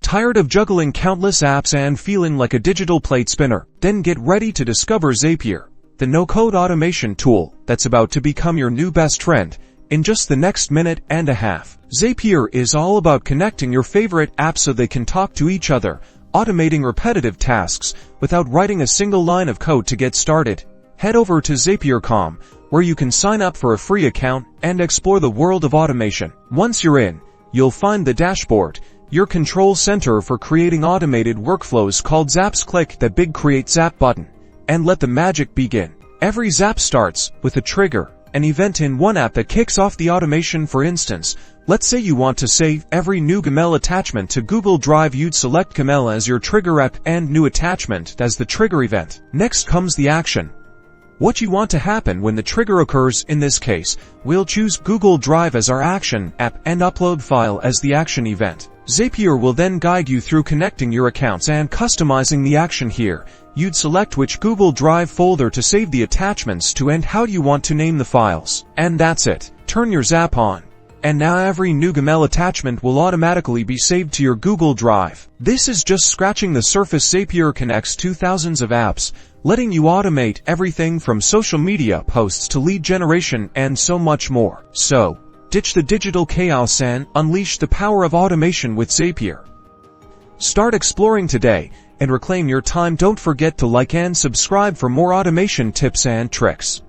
Tired of juggling countless apps and feeling like a digital plate spinner? Then get ready to discover Zapier, the no-code automation tool that's about to become your new best friend in just the next minute and a half. Zapier is all about connecting your favorite apps so they can talk to each other, automating repetitive tasks without writing a single line of code. To get started, head over to Zapier.com, where you can sign up for a free account and explore the world of automation. Once you're in, you'll find the dashboard, your control center for creating automated workflows called Zaps. Click that big Create Zap button and let the magic begin. Every Zap starts with a trigger, an event in one app that kicks off the automation. For instance, let's say you want to save every new Gmail attachment to Google Drive. You'd select Gmail as your trigger app and new attachment as the trigger event. Next comes the action. What you want to happen when the trigger occurs. In this case, we'll choose Google Drive as our action app and upload file as the action event. Zapier will then guide you through connecting your accounts and customizing the action. Here, you'd select which Google Drive folder to save the attachments to and how you want to name the files. And that's it. Turn your Zap on, and now every new Gmail attachment will automatically be saved to your Google Drive. This is just scratching the surface. Zapier connects to thousands of apps, letting you automate everything from social media posts to lead generation and so much more. So, ditch the digital chaos and unleash the power of automation with Zapier. Start exploring today and reclaim your time. Don't forget to like and subscribe for more automation tips and tricks.